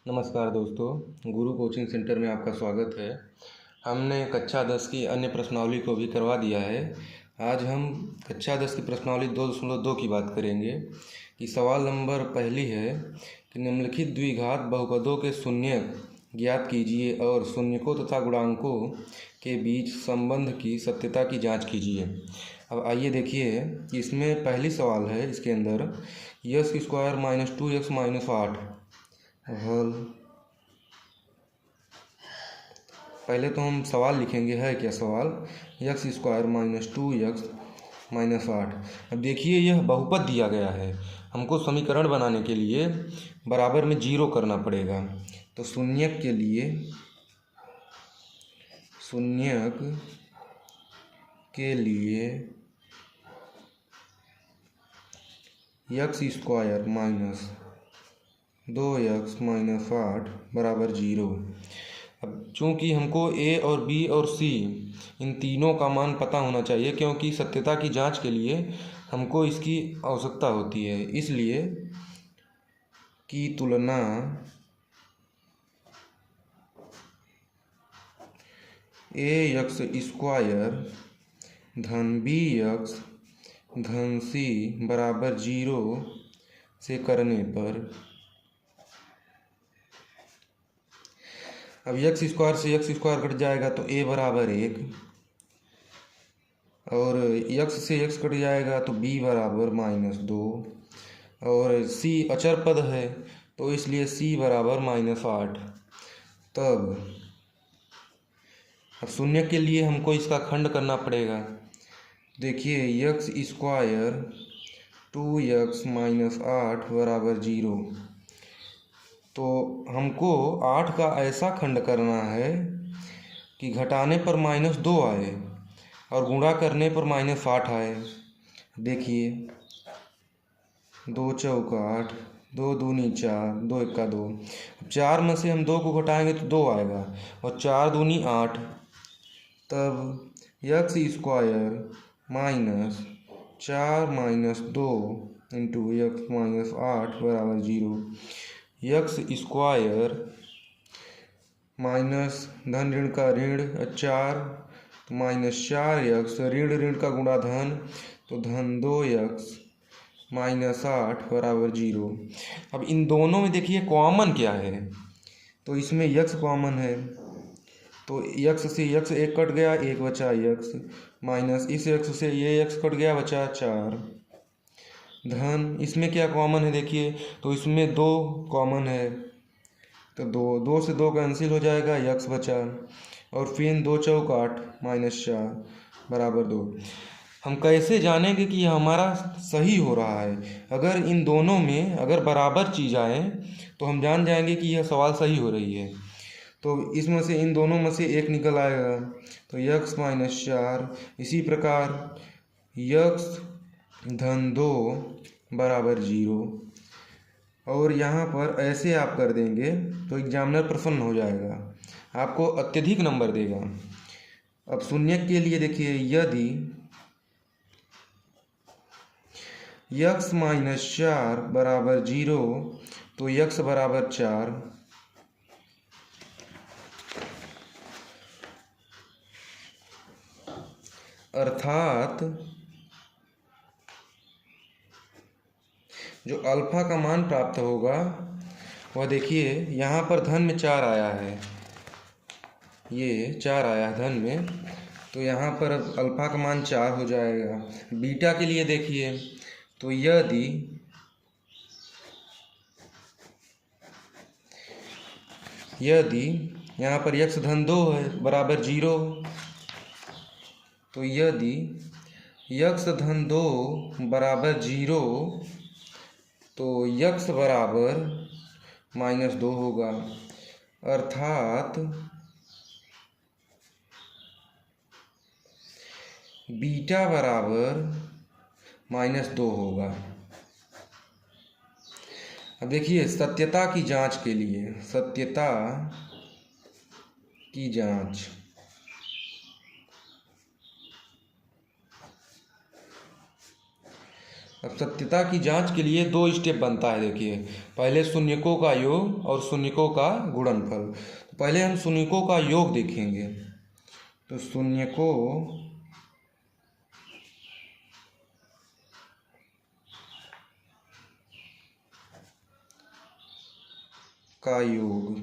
नमस्कार दोस्तों, गुरु coaching centre में आपका स्वागत है। हमने कक्षा 10 की अन्य प्रश्नावली को भी करवा दिया है। आज हम कक्षा 10 की प्रश्नावली 2.2 की बात करेंगे कि सवाल नंबर पहली है कि निम्नलिखित द्विघात बहुपदों के शून्यक ज्ञात कीजिए और शून्यकों तथा गुणांकों के बीच संबंध की सत्यता की जाँच कीजिए। अब आइए देखिए कि इसमें पहली सवाल है, इसके अंदर x square minus 2x minus 8 हल। पहले तो हम सवाल लिखेंगे, है क्या सवाल, x square minus 2x minus 8। अब देखिए यह बहुपद दिया गया है, हमको समीकरण बनाने के लिए बराबर में जीरो करना पड़ेगा। तो शून्यक के लिए x square minus 2x minus 8 बराबर जीरो। अब चूँकि हमको a और b और c इन तीनों का मान पता होना चाहिए, क्योंकि सत्यता की जांच के लिए हमको इसकी आवश्यकता होती है। इसलिए की तुलना ax स्क्वायर धन bx धन c बराबर जीरो से करने पर, अब यक्स स्क्वायर से यक्स स्क्वायर कट जाएगा तो a बराबर 1, और यक्स से यक्स कट जाएगा तो b बराबर माइनस 2, और c अचर पद है तो इसलिए c बराबर माइनस 8। तब अब शून्य के लिए हमको इसका खंड करना पड़ेगा। देखिए यक्स स्क्वायर 2x माइनस 8 बराबर जीरो, तो हमको 8 का ऐसा खंड करना है कि घटाने पर माइनस 2 आए और गुणा करने पर माइनस 8 आए। देखिए 2 चौका 8, 2 दूनी 4, 2 इक्का 2। 4 में से हम 2 को घटाएंगे तो 2 आएगा, और 4 दूनी 8। तब x square minus 4 minus 2 into x minus 8 बराबर जीरो। यक्स स्क्वायर माइनस धन ऋण का ऋण 4 तो माइनस 4x, ऋण ऋण का गुणा धन तो धन 2x माइनस 8 बराबर जीरो। अब इन दोनों में देखिए कॉमन क्या है, तो इसमें यक्स कॉमन है, तो यक्स से यक्स एक कट गया, एक बचा यक्स, माइनस इस यक्स से ये यक्स कट गया, बचा 4 धन इसमें क्या कॉमन है देखिए, तो इसमें 2 कॉमन है, तो 2 से 2 कैंसिल हो जाएगा, यक्स बचा, और फिर 2 चौक 8 माइनस 4 बराबर 2। हम कैसे जानेंगे कि यह हमारा सही हो रहा है? अगर इन दोनों में अगर बराबर चीज़ आए तो हम जान जाएंगे कि यह सवाल सही हो रही है। तो इसमें से इन दोनों में से एक निकल आएगा, तो यक्स माइनस 4। इसी प्रकार यक्स धन 2 बराबर जीरो, और यहाँ पर ऐसे आप कर देंगे तो एग्जामिनर प्रसन्न हो जाएगा, आपको अत्यधिक नंबर देगा। अब शून्य के लिए देखिए, यदि यक्स माइनस 4 बराबर जीरो तो यक्स बराबर 4, अर्थात जो अल्फा का मान प्राप्त होगा वह देखिए यहाँ पर धन में 4 आया है, ये 4 आया है धन में, तो यहाँ पर अल्फा का मान 4 हो जाएगा। बीटा के लिए देखिए, तो यदि यहाँ पर यक्स धन 2 है बराबर जीरो, तो यदि यक्स धन 2 बराबर जीरो तो यक्स बराबर माइनस 2 होगा, अर्थात बीटा बराबर माइनस 2 होगा। अब देखिए सत्यता की जांच के लिए, सत्यता की जांच, अब सत्यता की जांच के लिए 2 स्टेप बनता है। देखिए, पहले शून्यकों का योग और शून्यकों का गुणनफल। तो पहले हम शून्यकों का योग देखेंगे। तो शून्यकों का योग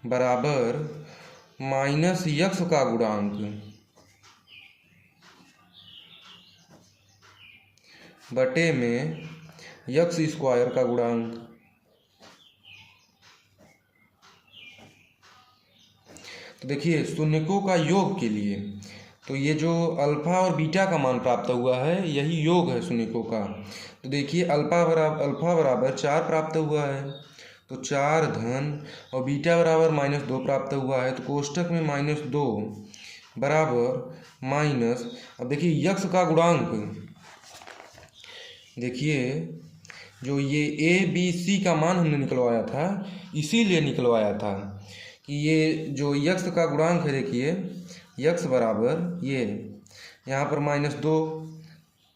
बराबर माइनस यक्स का गुणांक बटे में यक्स स्क्वायर का गुणांक। तो देखिए, शून्यकों का योग के लिए तो ये जो अल्फा और बीटा का मान प्राप्त हुआ है यही योग है शून्यकों का। तो देखिए, अल्फा बराबर 4 प्राप्त हुआ है, तो 4 धन और बीटा बराबर -2 प्राप्त हुआ है। तो कोष्टक में -2 बराबर माइनस, अब देखिए यक्स का गुणांक, देखिए जो ये ABC का मान हमने निकलवाया था, इसीलिए निकलवाया था कि ये जो यक्स का गुणांक है, देखिए यक्स बराबर ये यहाँ पर -2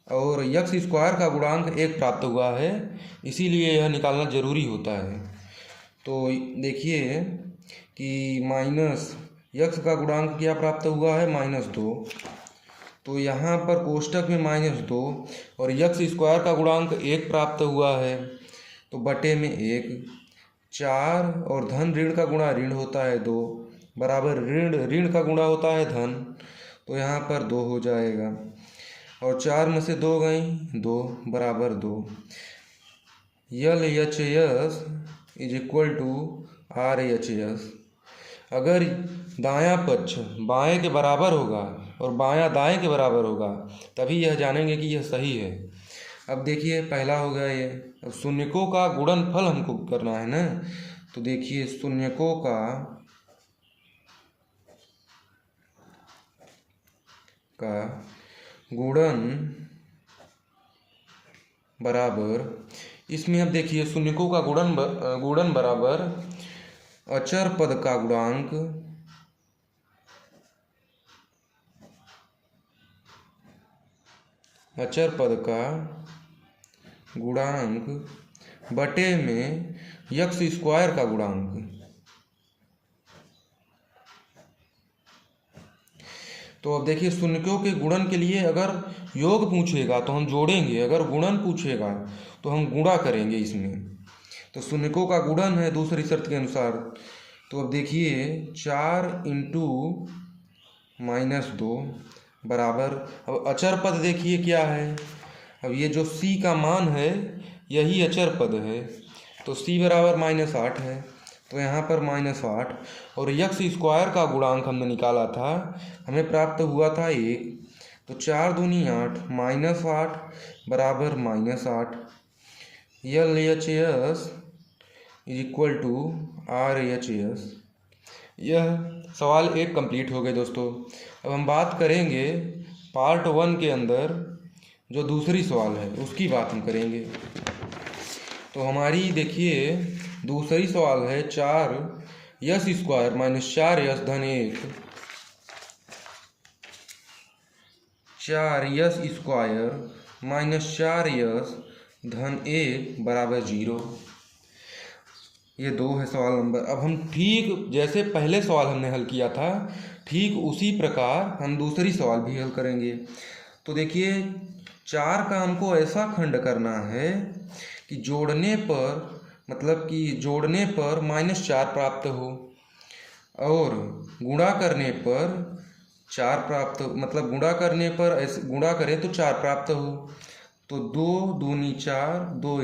और यक्स स्क्वायर का गुणांक 1 प्राप्त हुआ है, इसीलिए यह निकालना जरूरी होता है। तो देखिए कि माइनस यक्स का गुणांक क्या प्राप्त हुआ है, -2। तो यहाँ पर कोष्टक में -2 और यक्स स्क्वायर का गुणांक 1 प्राप्त हुआ है, तो बटे में 1, 4 और धन ऋण का गुणा ऋण होता है 2 बराबर ऋण का गुणा होता है धन, तो यहाँ पर 2 हो जाएगा और 4 में से 2 गई 2 बराबर 2। LHS is equal to RHS। अगर दायां पक्ष बाएं के बराबर होगा और बायां दाएं के बराबर होगा तभी यह जानेंगे कि यह सही है। अब देखिए, पहला हो गया ये। अब शून्यकों का गुणनफल हमको करना है ना, तो देखिए शून्यकों का गुणन बराबर, इसमें अब देखिए शून्यकों का गुणन बराबर अचर पद का गुणांक बटे में यक्स स्क्वायर का गुणांक। तो अब देखिए, शून्यकों के गुणन के लिए अगर योग पूछेगा तो हम जोड़ेंगे, अगर गुणन पूछेगा तो हम गुणा करेंगे इसमें। तो शून्यकों का गुणन है दूसरी शर्त के अनुसार। तो अब देखिए 4 × -2 बराबर, अब अचर पद देखिए क्या है। अब ये जो C का मान है यही अचर पद है, तो C बराबर -8 है, तो यहाँ पर -8 और यक्स स्क्वायर का गुणांक हमने निकाला था, हमें प्राप्त हुआ था 1, तो 4 दूनी 8 -8 बराबर -8। LHS is equal to RHS। यह सवाल 1 कंप्लीट हो गए दोस्तों। अब हम बात करेंगे पार्ट 1 के अंदर जो दूसरी सवाल है उसकी बात हम करेंगे। तो हमारी देखिए दूसरी सवाल है 4s² - 4s धन 1, 4s² - 4s धन 1 बराबर 0। ये 2 है सवाल नंबर। अब हम ठीक जैसे पहले सवाल हमने हल किया था, ठीक उसी प्रकार हम दूसरी सवाल भी हल करेंगे। तो देखिए 4 का हमको ऐसा खंड करना है कि जोड़ने पर, मतलब कि जोड़ने पर -4 प्राप्त हो और गुणा करने पर 4 प्राप्त, मतलब गुणा करने पर ऐसे गुणा करें तो 4 प्राप्त हो। तो 2 दूनी 4, 2 ×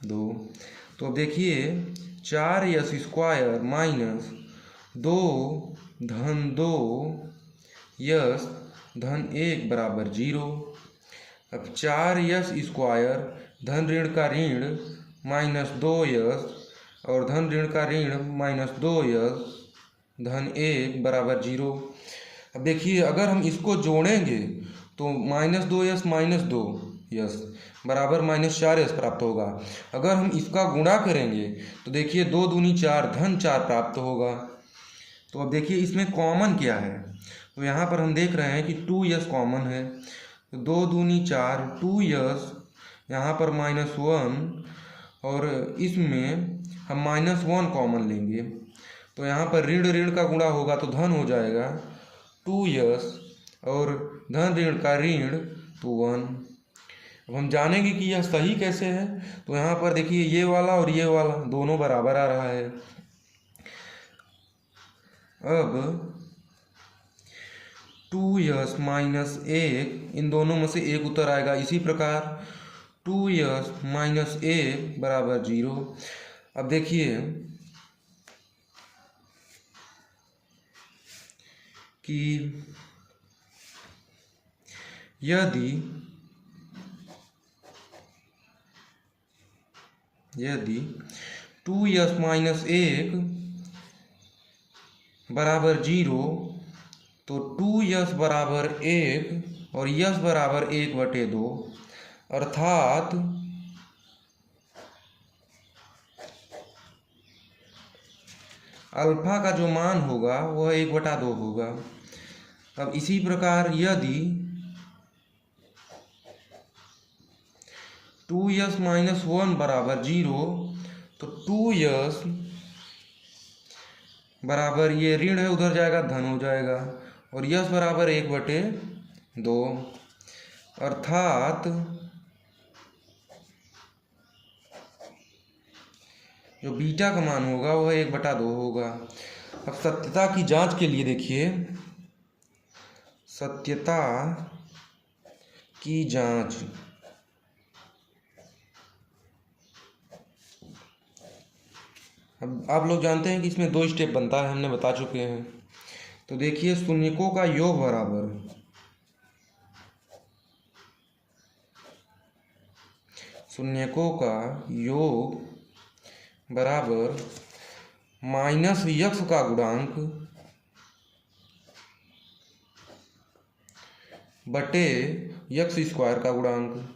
2। तो देखिए 4s² - 2 धन 2s धन 1 बराबर 0। अब 4s² धन ऋण का ऋण -2s और धन ऋण का ऋण -2s धन 1 बराबर 0। अब देखिए अगर हम इसको जोड़ेंगे तो -2s - 2s बराबर -4s प्राप्त होगा। अगर हम इसका गुणा करेंगे तो देखिए 2 दूनी 4 धन 4 प्राप्त होगा। तो अब देखिए इसमें कॉमन क्या है, तो यहाँ पर हम देख रहे हैं कि 2s कॉमन है, तो 2 दूनी 4, 2s यहाँ पर -1 और इसमें हम -1 कॉमन लेंगे तो यहाँ पर ऋण ऋण का गुणा होगा तो धन हो जाएगा 2s और धन ऋण का ऋण तो 1। अब हम जानेंगे कि यह सही कैसे है। तो यहाँ पर देखिए ये वाला और ये वाला दोनों बराबर आ रहा है। अब 2s - 1 इन दोनों में से एक उत्तर आएगा। इसी प्रकार 2s - 1 बराबर 0। अब देखिए कि यदि 2s - 1 बराबर 0 तो 2s बराबर 1 और s बराबर 1/2 अर्थात अल्फा का जो मान होगा वह 1/2 होगा। अब इसी प्रकार यदि 2s - 1 बराबर 0 तो 2s बराबर ये ऋण है उधर जाएगा धन हो जाएगा और यस बराबर 1/2 अर्थात जो बीटा का मान होगा वह 1/2 होगा। अब सत्यता की जांच के लिए देखिए, सत्यता की जांच अब आप लोग जानते हैं कि इसमें 2 स्टेप बनता है, हमने बता चुके हैं। तो देखिए शून्यकों का योग बराबर शून्यकों का योग बराबर -x का गुणांक बटे x² का गुणांक।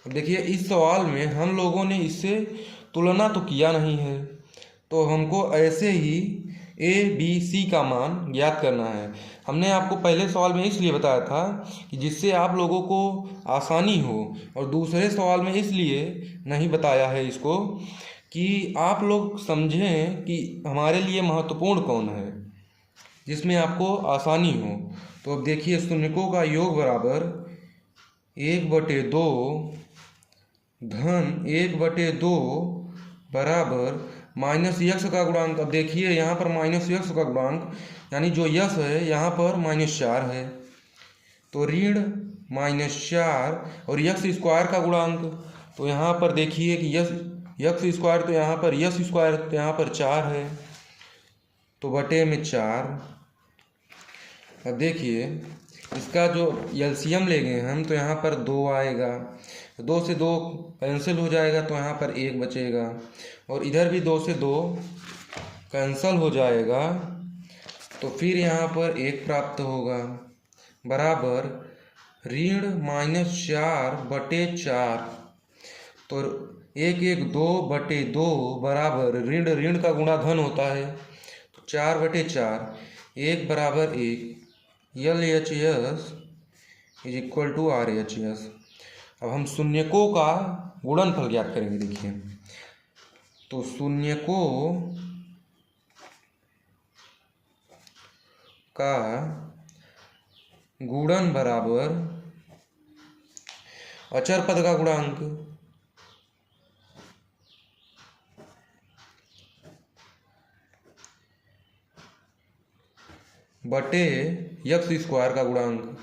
देखिए इस सवाल में हम लोगों ने इससे तुलना तो किया नहीं है, तो हमको ऐसे ही a b c का मान ज्ञात करना है। हमने आपको पहले सवाल में इसलिए बताया था कि जिससे आप लोगों को आसानी हो, और दूसरे सवाल में इसलिए नहीं बताया है इसको कि आप लोग समझें कि हमारे लिए महत्वपूर्ण कौन है, जिसमें आपको आसानी हो। तो अब देखिए शून्यकों का योग बराबर 1/2 धन 1/2 बराबर -x का गुणांक। अब देखिए यहाँ पर -x का गुणांक यानी जो यस है यहाँ पर -4 है, तो ऋण -4 और x² का गुणांक। तो यहाँ पर देखिए कि x² तो यहाँ पर s² तो यहाँ पर 4 है, तो बटे में 4। अब देखिए इसका जो एलसीएम लेंगे हम तो यहाँ पर 2 आएगा, 2 से 2 कैंसिल हो जाएगा तो यहाँ पर 1 बचेगा, और इधर भी 2 से 2 कैंसिल हो जाएगा तो फिर यहाँ पर 1 प्राप्त होगा बराबर ऋण -4/4। तो 1/2 बराबर ऋण ऋण का गुणा धन होता है, तो 4/4 1 बराबर 1 LHS = RHS। अब हम शून्यकों का गुणनफल ज्ञात करेंगे। देखिए तो शून्यकों का गुणन बराबर अचर पद का गुणांक बटे x² का गुणांक।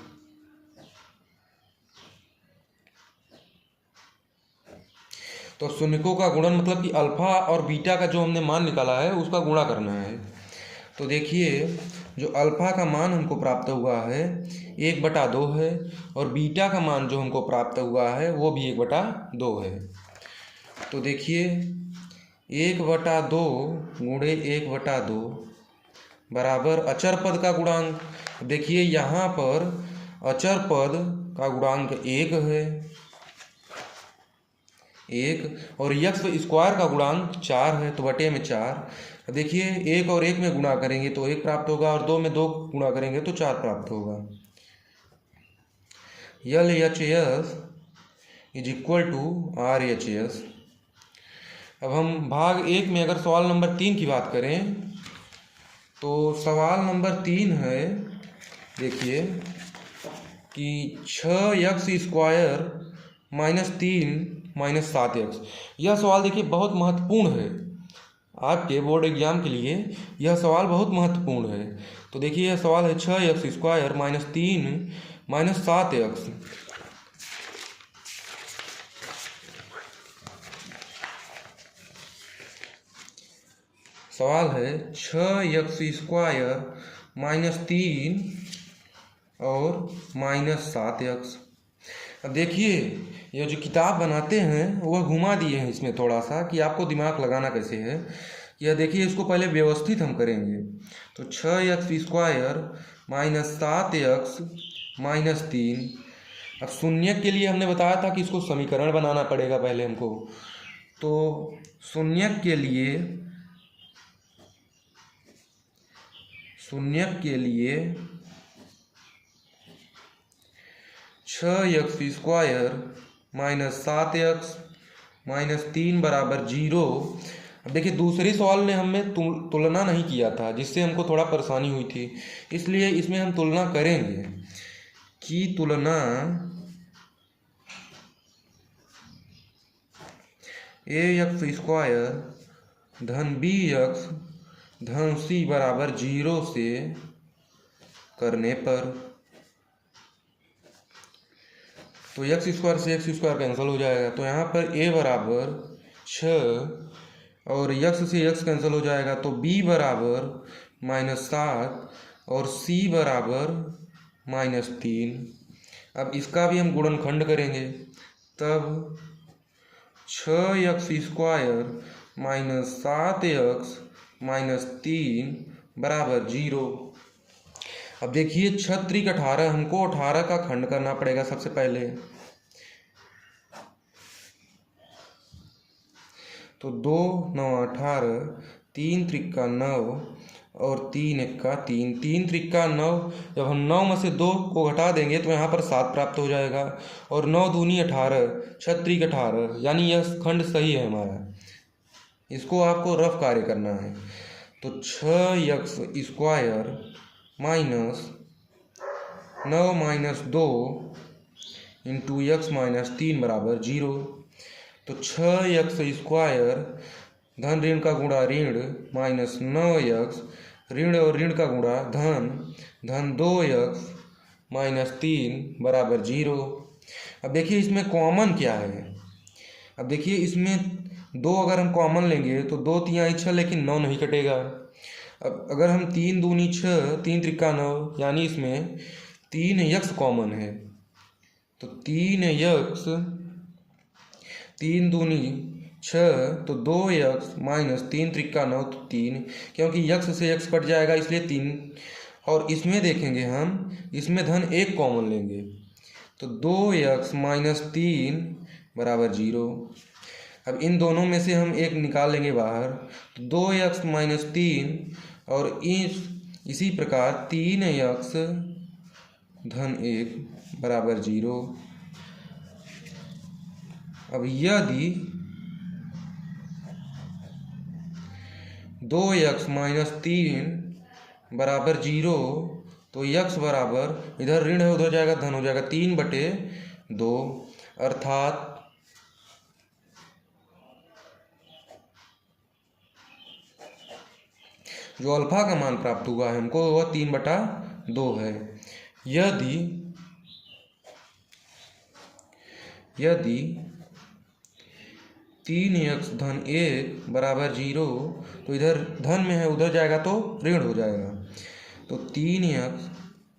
तो शून्यकों का गुणन मतलब कि अल्फा और बीटा का जो हमने मान निकाला है उसका गुणा करना है। तो देखिए जो अल्फा का मान हमको प्राप्त हुआ है 1/2 है, और बीटा का मान जो हमको प्राप्त हुआ है वो भी 1/2 है। तो देखिए 1/2 गुणे 1/2 बराबर अचर पद का गुणांक। देखिए यहाँ पर अचर पद का गुणांक 1 है 1, और x² का गुणांक 4 है, तो बटे में 4। देखिए 1 और 1 में गुणा करेंगे तो 1 प्राप्त होगा, और 2 में 2 गुणा करेंगे तो 4 प्राप्त होगा। LHS is equal to RHS। अब हम भाग 1 में अगर सवाल नंबर 3 की बात करें तो सवाल नंबर 3 है, देखिए कि 6x² -3 -7x। यह सवाल देखिए बहुत महत्वपूर्ण है, आपके बोर्ड एग्जाम के लिए यह सवाल बहुत महत्वपूर्ण है। तो देखिए यह सवाल है 6x² -3 -7x। सवाल है 6x² -3 और -7x। अब देखिए यह जो किताब बनाते हैं वह घुमा दिए हैं इसमें थोड़ा सा कि आपको दिमाग लगाना कैसे है। यह देखिए इसको पहले व्यवस्थित हम करेंगे। तो 6x² -7x -3। अब शून्य के लिए हमने बताया था कि इसको समीकरण बनाना पड़ेगा पहले हमको। तो शून्य के लिए 6x² -7x -3 = 0। अब देखिए दूसरे सवाल में हमें तुलना नहीं किया था, जिससे हमको थोड़ा परेशानी हुई थी, इसलिए इसमें हम तुलना करेंगे कि तुलना ax² धन bx धन c = 0 से करने पर। तो x² से x² कैंसिल हो जाएगा, तो यहाँ पर a = 6 और x से x कैंसिल हो जाएगा, तो b = -7 और c = -3। अब इसका भी हम गुणनखंड करेंगे, तब 6x² -7x -3 = 0। अब देखिए 6 × 18, हमको 18 का खंड करना पड़ेगा सबसे पहले। तो 2 9 18, 3 × 9 और 3 × 3, 3 × 9। जब हम 9 में से 2 को घटा देंगे तो यहाँ पर 7 प्राप्त हो जाएगा, और 9 दूनी 18, 6 × 18, यानी यह खंड सही है हमारा। इसको आपको रफ कार्य करना है। तो 6x² -9 - 2 × x -3 = 0। तो 6x² धन ऋण का गुणा ऋण -9x ऋण और ऋण का गुणा धन धन 2x -3 = 0। अब देखिए इसमें कॉमन क्या है। अब देखिए इसमें 2 अगर हम कॉमन लेंगे तो 2 × 3 = 6, लेकिन 9 नहीं कटेगा। अब अगर हम 3 दूनी 6, 3 × 9, यानी इसमें 3x कॉमन है। तो 3x, 3 दूनी 6, तो 2x -3 × 9 तो 3, क्योंकि x से x कट जाएगा इसलिए 3। और इसमें देखेंगे हम, इसमें धन 1 कॉमन लेंगे, तो 2x -3 = 0। अब इन दोनों में से हम 1 निकाल लेंगे बाहर, तो 2x -3 और इसी प्रकार 3x धन 1 = 0। अब यदि 2x -3 = 0, तो x बराबर, इधर ऋण है उधर जाएगा धन हो जाएगा, 3/2, अर्थात जो अल्फा का मान प्राप्त हुआ है हमको वह 3/2 है। यदि 3x धन 1 = 0, तो इधर धन में है उधर जाएगा तो ऋण हो जाएगा। तो 3x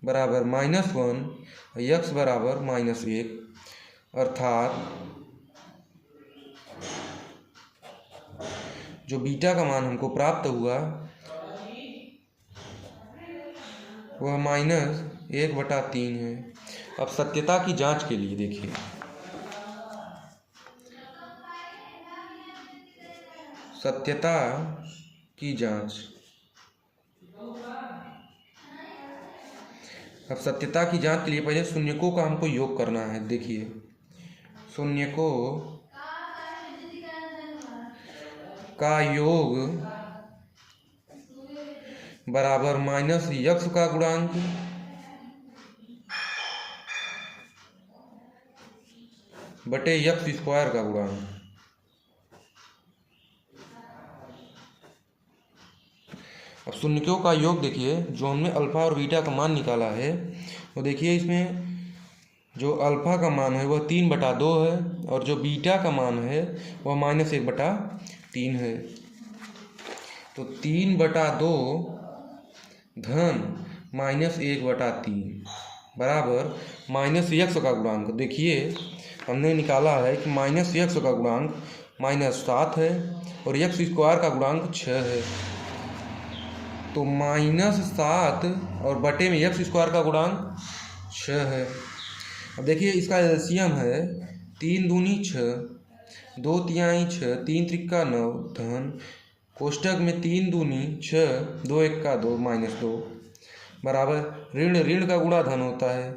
= -1, x = -1, अर्थात जो बीटा का मान हमको प्राप्त हुआ वह -1/3 है। अब सत्यता की जांच के लिए देखिए, सत्यता की जांच। अब सत्यता की जांच के लिए पहले शून्यकों का हमको योग करना है। देखिए शून्यकों का योग बराबर माइनस यक्स का गुणांक बटे यक्स स्क्वायर का गुणांक। अब शून्यकों का योग देखिए, जो हमने अल्फा और बीटा का मान निकाला है, तो देखिए इसमें जो अल्फा का मान है वह 3/2 है और जो बीटा का मान है वह -1/3 है। तो 3/2 धन -1/3 बराबर माइनस यक्स का गुणांक। देखिए हमने निकाला है कि माइनस यक्स का गुणांक -7 है और यक्स स्क्वायर का गुणांक 6 है। तो -7 और बटे में यक्स स्क्वायर का गुणांक 6 है। अब देखिए इसका एलसीएम है 3 दूनी 6, 2 तिहाई 6, 3 त्रिका 9 धन कोष्टक में 3 दूनी 6, 2 एक्का 2 -2 बराबर ऋण ऋण का गुणा धन होता है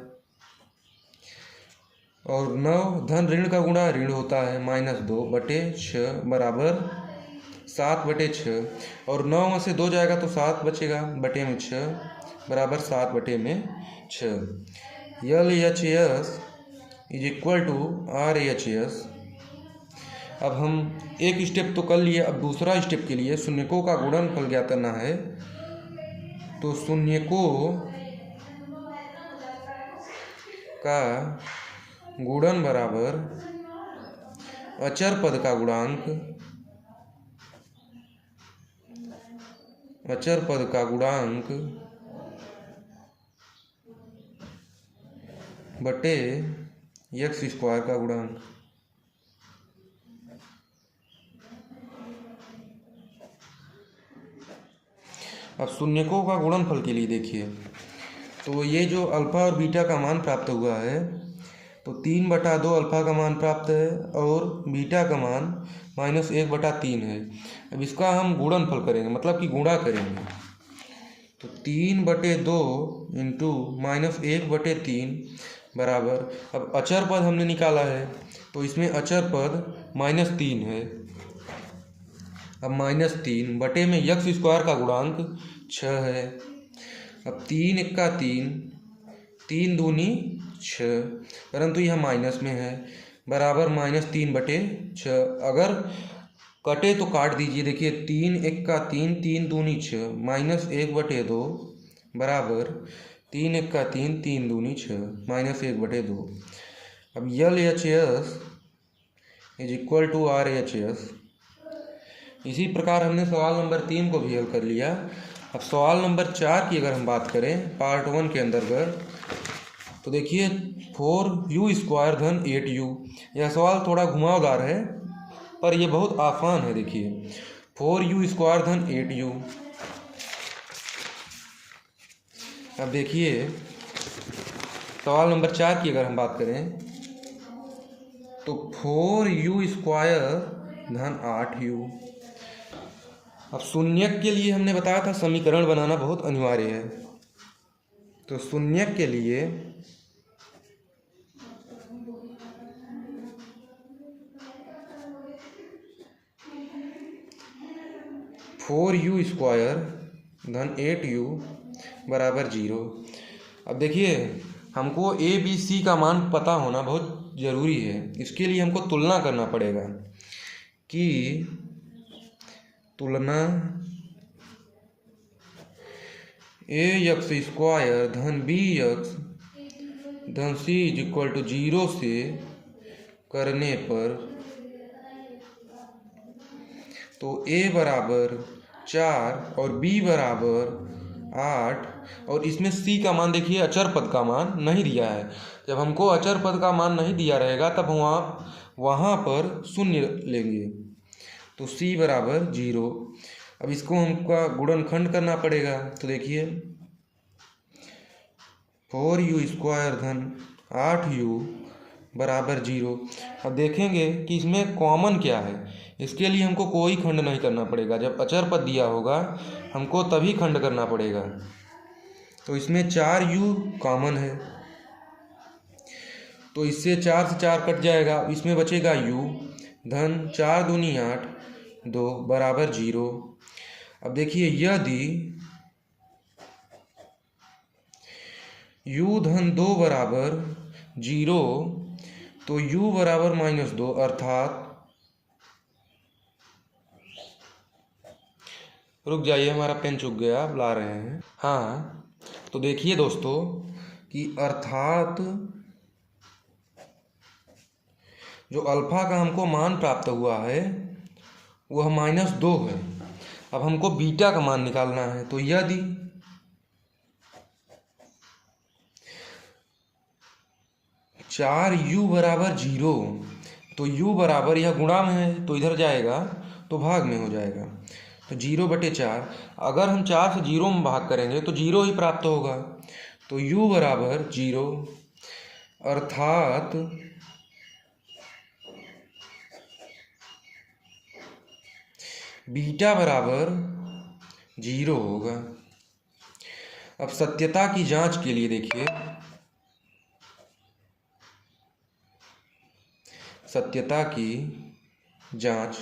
और 9 धन ऋण का गुणा ऋण होता है -2/6 बराबर 7/6 और 9 में से 2 जाएगा तो 7 बचेगा बटे में 6 बराबर 7/6। LHS = RHS। अब हम एक स्टेप तो कर लिए, अब दूसरा स्टेप के लिए शून्यकों का गुणनफल ज्ञात करना है। तो शून्यकों का गुणन बराबर अचर पद का गुणांक बटे यक्स स्क्वायर का गुणांक। अब शून्यकों का गुणनफल के लिए देखिए, तो ये जो अल्फा और बीटा का मान प्राप्त हुआ है, तो 3/2 अल्फा का मान प्राप्त है और बीटा का मान -1/3 है। अब इसका हम गुणनफल करेंगे, मतलब कि गुणा करेंगे। तो 3/2 इंटू -1/3 बराबर, अब अचर पद हमने निकाला है तो इसमें अचर पद -3 है। अब -3 बटे में यक्स स्क्वायर का गुणांक 6 है। अब 3 एक्का 3, 3 दूनी 6, परंतु यह माइनस में है बराबर -3/6। अगर कटे तो काट दीजिए। देखिए 3 एक्का 3, 3 दूनी 6 -1/2 बराबर 3 एक्का 3, 3 दूनी 6 -1/2। अब LHS = RHS। इसी प्रकार हमने सवाल नंबर 3 को भी हल कर लिया। अब सवाल नंबर 4 की अगर हम बात करें पार्ट 1 के अंतर्गत, तो देखिए 4u² धन 8u। यह सवाल थोड़ा घुमावदार है पर यह बहुत आसान है। देखिए 4u² धन 8u। अब देखिए सवाल नंबर 4 की अगर हम बात करें तो 4u² धन 8u। अब शून्यक के लिए हमने बताया था समीकरण बनाना बहुत अनिवार्य है। तो शून्यक के लिए (4u² धन 8u बराबर 0। अब देखिए हमको ए बी सी का मान पता होना बहुत ज़रूरी है। इसके लिए हमको तुलना करना पड़ेगा कि तुलना ax² धन bx धन c = 0 से करने पर तो a बराबर 4 और b बराबर 8 और इसमें c का मान देखिए अचर पद का मान नहीं दिया है। जब हमको अचर पद का मान नहीं दिया रहेगा तब वहाँ पर शून्य लेंगे। तो c बराबर 0। अब इसको हमका गुणनखंड करना पड़ेगा। तो देखिए 4u² धन 8u बराबर 0। अब देखेंगे कि इसमें कॉमन क्या है। इसके लिए हमको कोई खंड नहीं करना पड़ेगा। जब अचर पद दिया होगा हमको तभी खंड करना पड़ेगा। तो इसमें 4u कॉमन है, तो इससे 4 से 4 कट जाएगा, इसमें बचेगा u। धन 4 दूनी 8, 2 बराबर 0। अब देखिए यदि u धन 2 बराबर 0 तो u बराबर -2, अर्थात रुक जाइए, हमारा पेन चूक गया, आप ला रहे हैं। हाँ, तो देखिए दोस्तों कि अर्थात जो अल्फा का हमको मान प्राप्त हुआ है वह -2 है। अब हमको बीटा का मान निकालना है। तो यदि चार u बराबर 0 तो u बराबर, यह गुणा में है तो इधर जाएगा तो भाग में हो जाएगा, तो 0/4। अगर हम 4 से 0 में भाग करेंगे तो 0 ही प्राप्त होगा। तो u बराबर 0, अर्थात बीटा बराबर 0 होगा। अब सत्यता की जांच के लिए देखिए, सत्यता की जांच।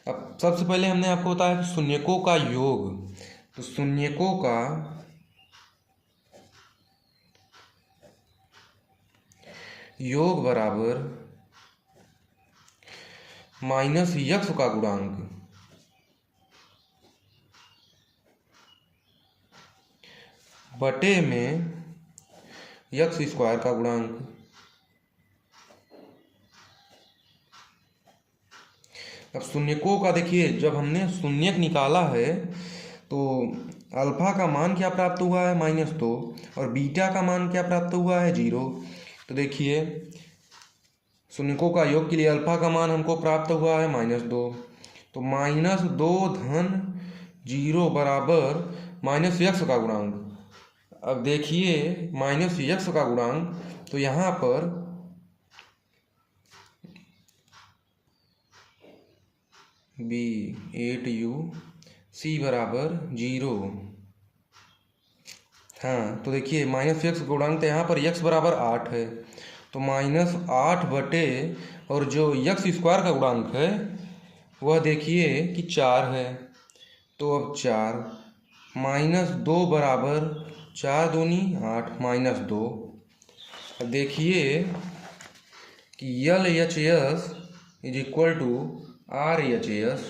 अब सबसे पहले हमने आपको बताया कि शून्यकों का योग, तो शून्यकों का योग बराबर माइनस यक्स का गुणांक बटे में यक्स स्क्वायर का गुणांक। अब शून्यकों का देखिए, जब हमने शून्यक निकाला है तो अल्फा का मान क्या प्राप्त हुआ है -2 और बीटा का मान क्या प्राप्त हुआ है 0। तो देखिए शून्यकों का योग के लिए अल्फा का मान हमको प्राप्त हुआ है -2, तो -2 धन 0 बराबर माइनस यक्स का गुणांक। अब देखिए माइनस यक्स का गुणांक, तो यहाँ पर b8u c बराबर 0। हाँ, तो देखिए माइनस यक्स गुणांक, तो यहाँ पर यक्स बराबर 8 है, तो -8 बटे, और जो यक्स स्क्वायर का गुणांक है वह देखिए कि 4 है। तो अब 4 -2 बराबर 4 दूनी 8 -2। अब देखिए कि LHS is equal to RHS।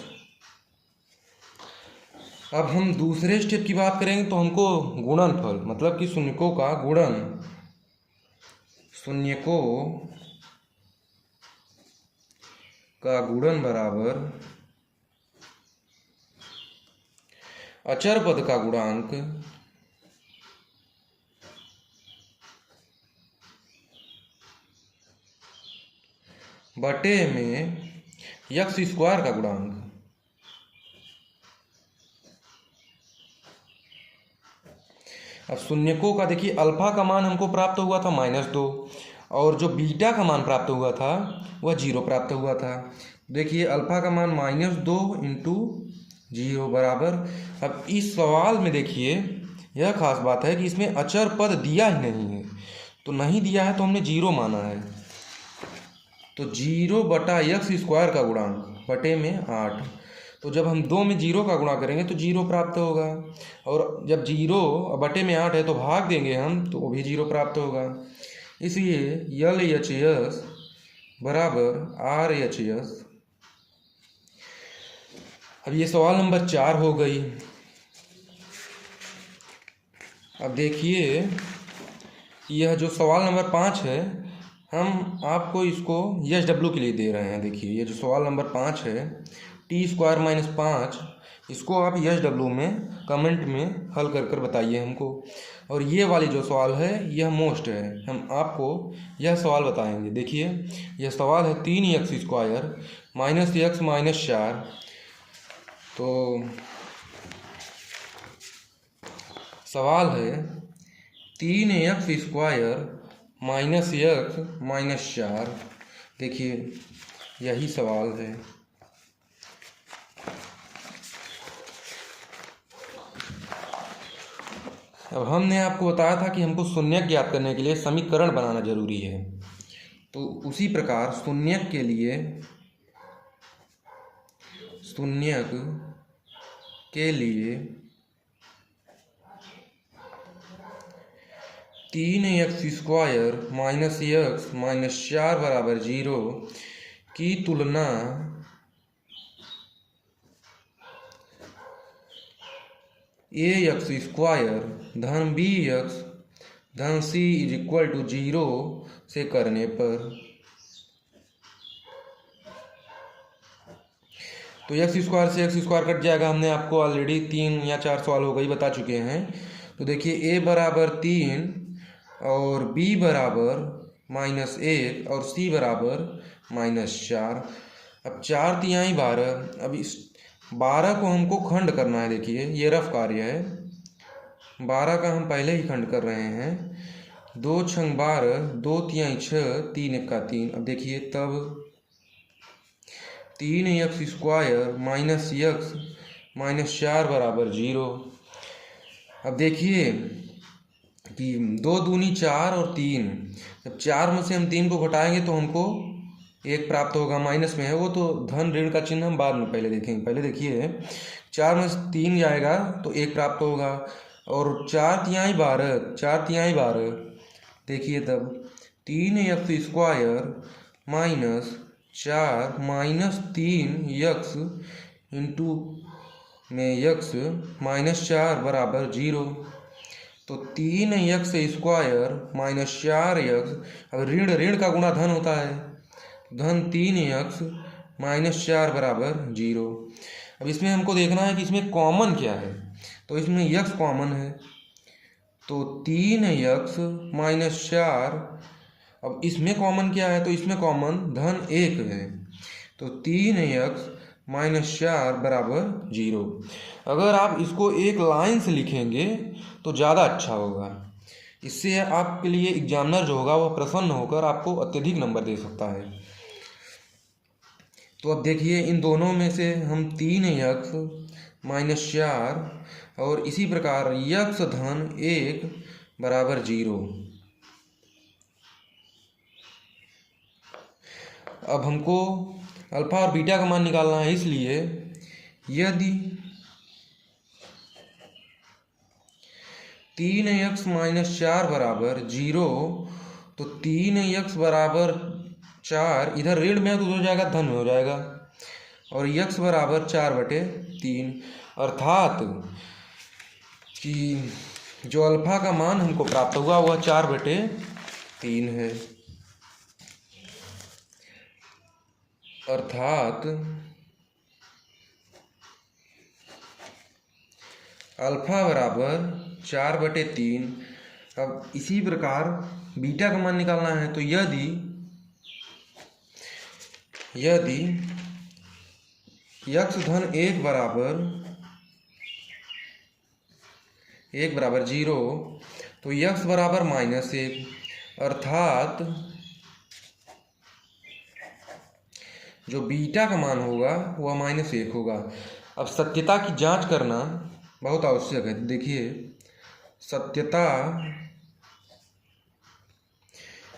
अब हम दूसरे स्टेप की बात करेंगे तो हमको गुणनफल, मतलब कि शून्यकों का गुणन, शून्यकों का गुणन बराबर अचर पद का गुणांक बटे में यक्स स्क्वायर का गुणांक। अब शून्यकों का देखिए, अल्फा का मान हमको प्राप्त हुआ था -2 और जो बीटा का मान प्राप्त हुआ था वह 0 प्राप्त हुआ था। देखिए अल्फा का मान -2 इंटू 0 बराबर, अब इस सवाल में देखिए यह खास बात है कि इसमें अचर पद दिया ही नहीं है, तो नहीं दिया है तो हमने 0 माना है। तो 0 बटा यक्स स्क्वायर का गुणांक बटे में 8, तो जब हम 2 में 0 का गुणा करेंगे तो 0 प्राप्त होगा, और जब 0 बटे में 8 है तो भाग देंगे हम तो वो भी 0 प्राप्त होगा। इसलिए LHS बराबर RHS। अब ये सवाल नंबर 4 हो गई। अब देखिए यह जो सवाल नंबर 5 है, हम आपको इसको SW के लिए दे रहे हैं। देखिए ये जो सवाल नंबर 5 है, t² - 5, इसको आप SW में कमेंट में हल कर बताइए हमको। और ये वाली जो सवाल है यह मोस्ट है, हम आपको यह सवाल बताएंगे। देखिए यह सवाल है 3x² -x -4। तो सवाल है 3x² माइनस x माइनस 4। देखिए यही सवाल है। अब हमने आपको बताया था कि हमको शून्यक ज्ञात करने के लिए समीकरण बनाना जरूरी है, तो उसी प्रकार शून्यक के लिए 3x² माइनस x माइनस 4 बराबर 0 की तुलना ax² धन bx धन c = 0 से करने पर, तो x² से x² कट जाएगा। हमने आपको ऑलरेडी 3 या 4 सवाल हो गई बता चुके हैं। तो देखिए a बराबर 3 और b बराबर -1 और c बराबर -4। अब 4 तिहाई 12। अब इस 12 को हमको खंड करना है। देखिए ये रफ कार्य है। 12 का हम पहले ही खंड कर रहे हैं। 2 छंग 12, 2 तिहाई 6, 3 एक्का 3। अब देखिए तब 3x² माइनस x माइनस 4 बराबर 0। अब देखिए कि 2 दूनी 4 और 3, जब 4 में से हम 3 को घटाएंगे तो हमको 1 प्राप्त होगा। माइनस में है वो, तो धन ऋण का चिन्ह हम बाद में पहले देखेंगे। पहले देखिए 4 में से 3 जाएगा तो 1 प्राप्त होगा। और 4 तिहाई 12, 4 तिहाई 12। देखिए तब 3x² minus 4 minus 3x into में x माइनस 4 बराबर 0। तो 3x² माइनस 4x, अब ऋण ऋण का गुणा धन होता है, धन 3x माइनस 4 बराबर 0। अब इसमें हमको देखना है कि इसमें कॉमन क्या है। तो इसमें x कॉमन है, तो 3x माइनस 4। अब इसमें कॉमन क्या है, तो इसमें कॉमन धन 1 है, तो 3x माइनस 4 बराबर 0। अगर आप इसको एक लाइन से लिखेंगे तो ज़्यादा अच्छा होगा। इससे आपके लिए एग्जामिनर जो होगा वह प्रसन्न होकर आपको अत्यधिक नंबर दे सकता है। तो अब देखिए इन दोनों में से हम 3x माइनस 4 और इसी प्रकार x धन 1 बराबर 0। अब हमको अल्फा और बीटा का मान निकालना है, इसलिए यदि 3x माइनस 4 बराबर 0, तो 3x बराबर 4 इधर ऋण में है तो हो जाएगा धन में हो जाएगा, और x बराबर 4/3। अर्थात कि जो अल्फा का मान हमको प्राप्त हुआ वह 4/3 है। अर्थात अल्फा बराबर 4/3। अब इसी प्रकार बीटा का मान निकालना है, तो यदि x धन 1 बराबर 0, तो x बराबर -1, अर्थात जो बीटा का मान होगा वह -1 होगा। अब सत्यता की जांच करना बहुत आवश्यक है। देखिए सत्यता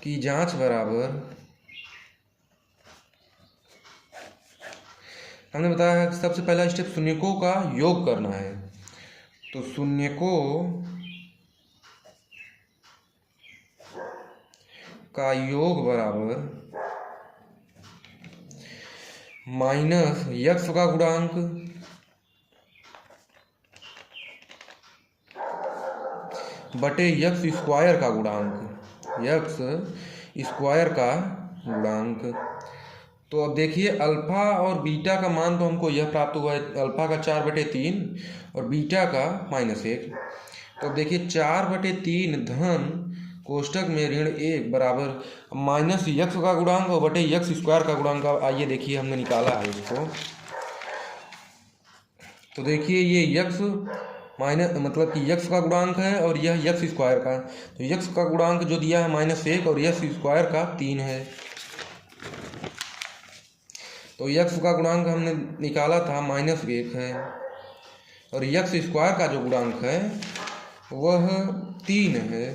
की जांच बराबर, हमने बताया है कि सबसे पहला स्टेप शून्यकों का योग करना है। तो शून्यकों का योग बराबर माइनस x का गुणांक बटे x² का गुणांक, x² का गुणांक। तो अब देखिए अल्फा और बीटा का मान तो हमको यह प्राप्त हुआ है, अल्फा का 4/3 और बीटा का -1। तो अब देखिए 4/3 धन कोष्टक में ऋण 1 बराबर माइनस x का गुणांक और बटे x² का गुणांक। आइए देखिए हमने निकाला है इसको। तो देखिए ये x माइनस मतलब कि यक्स का गुणांक है और यह यक्स स्क्वायर का, तो यक्स का गुणांक जो दिया है -1 और यक्स स्क्वायर का 3 है। तो यक्स का गुणांक हमने निकाला था -1 है और यक्स स्क्वायर का जो गुणांक है वह 3 है।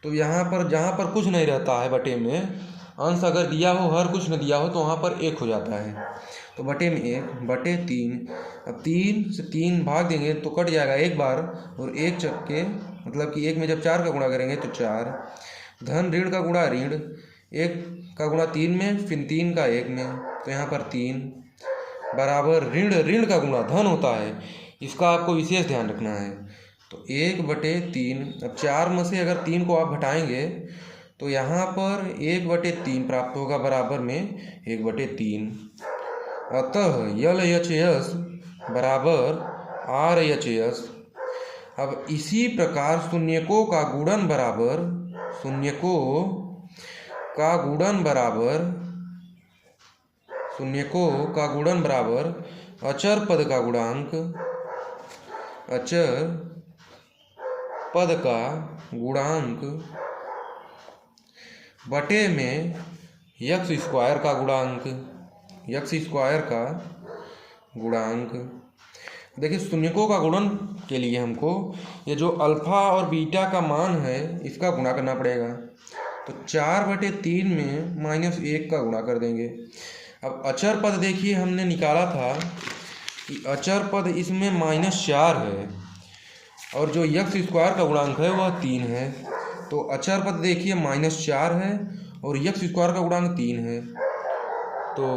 तो यहाँ पर जहाँ पर कुछ नहीं रहता है बटे में, अंश अगर दिया हो हर कुछ न दिया हो तो वहाँ पर 1 हो जाता है। तो बटे में 1 बटे 3, अब 3 से 3 भाग देंगे तो कट जाएगा एक बार, और 1 चक्के मतलब कि 1 में जब 4 का गुणा करेंगे तो 4, धन ऋण का गुणा ऋण, 1 का गुणा 3 में फिर 3 का 1 में, तो यहाँ पर 3 बराबर ऋण ऋण का गुणा धन होता है, इसका आपको विशेष ध्यान रखना है। तो 1 बटे 3, अब 4 में से अगर 3 को आप घटाएंगे तो यहाँ पर 1 बटे 3 प्राप्त होगा बराबर में 1 बटे 3। अतः LHS बराबर RHS। अब इसी प्रकार शून्यकों का गुणन बराबर अचर पद का गुणांक बटे में यक्स स्क्वायर का गुणांक। देखिए शून्यकों का गुणन के लिए हमको ये जो अल्फा और बीटा का मान है इसका गुणा करना पड़ेगा। तो 4 बटे 3 में -1 का गुणा कर देंगे। अब अचर पद देखिए हमने निकाला था कि अचर पद इसमें -4 है और जो यक्स स्क्वायर का गुणांक है वह 3 है। तो अचर पद देखिए -4 है और यक्स स्क्वायर का गुणांक 3 है। तो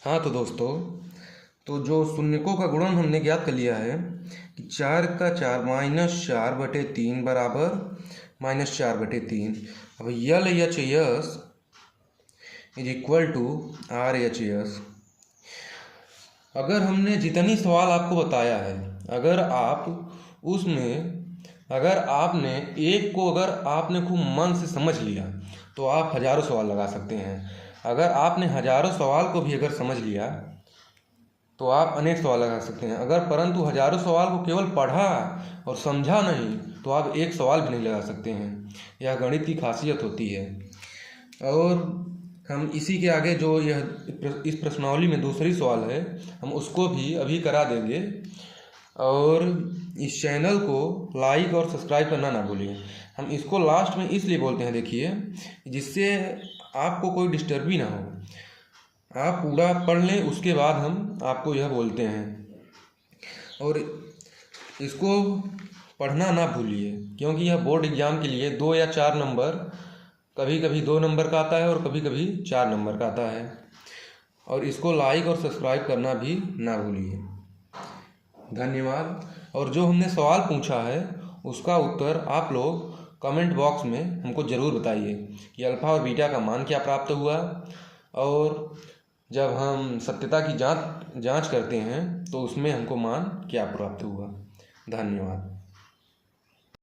हाँ तो दोस्तों, तो जो शून्यकों का गुणन हमने ज्ञात कर लिया है कि 4 का 4 -4 बटे 3 बराबर -4 बटे 3। अब LHS is equal to RHS। अगर हमने जितनी सवाल आपको बताया है, अगर आपने एक को अगर आपने खूब मन से समझ लिया तो आप हज़ारों सवाल लगा सकते हैं। अगर आपने हज़ारों सवाल को भी अगर समझ लिया तो आप अनेक सवाल लगा सकते हैं। अगर परंतु हज़ारों सवाल को केवल पढ़ा और समझा नहीं तो आप एक सवाल भी नहीं लगा सकते हैं। यह गणित की खासियत होती है। और हम इसी के आगे जो इस प्रश्नावली में दूसरी सवाल है हम उसको भी अभी करा देंगे। और इस चैनल को लाइक और सब्सक्राइब करना ना भूलिए। हम इसको लास्ट में इसलिए बोलते हैं देखिए, जिससे आपको कोई डिस्टर्ब भी ना हो। आप पूरा पढ़ लें उसके बाद हम आपको यह बोलते हैं। और इसको पढ़ना ना भूलिए क्योंकि यह बोर्ड एग्ज़ाम के लिए 2 या 4 नंबर, कभी कभी 2 नंबर का आता है और कभी कभी 4 नंबर का आता है। और इसको लाइक और सब्सक्राइब करना भी ना भूलिए। धन्यवाद। और जो हमने सवाल पूछा है उसका उत्तर आप लोग कमेंट बॉक्स में हमको ज़रूर बताइए कि अल्फ़ा और बीटा का मान क्या प्राप्त हुआ, और जब हम सत्यता की जांच करते हैं तो उसमें हमको मान क्या प्राप्त हुआ। धन्यवाद।